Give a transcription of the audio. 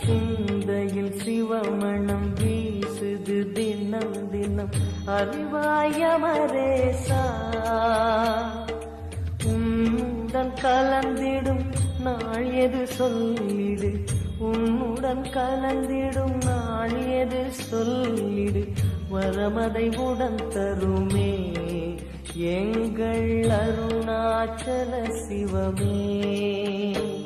சிந்தையில் சிவமணம் வீசுது தினம் தினம் அறிவாயமரேசா உன்னுடன் கலந்திடும் நாள் எது சொல்லிடு உன்னுடன் கலந்திடும் நாள் எது சொல்லிடு வரமதை உடன் தருமே எங்கள் அருணாச்சல சிவமே.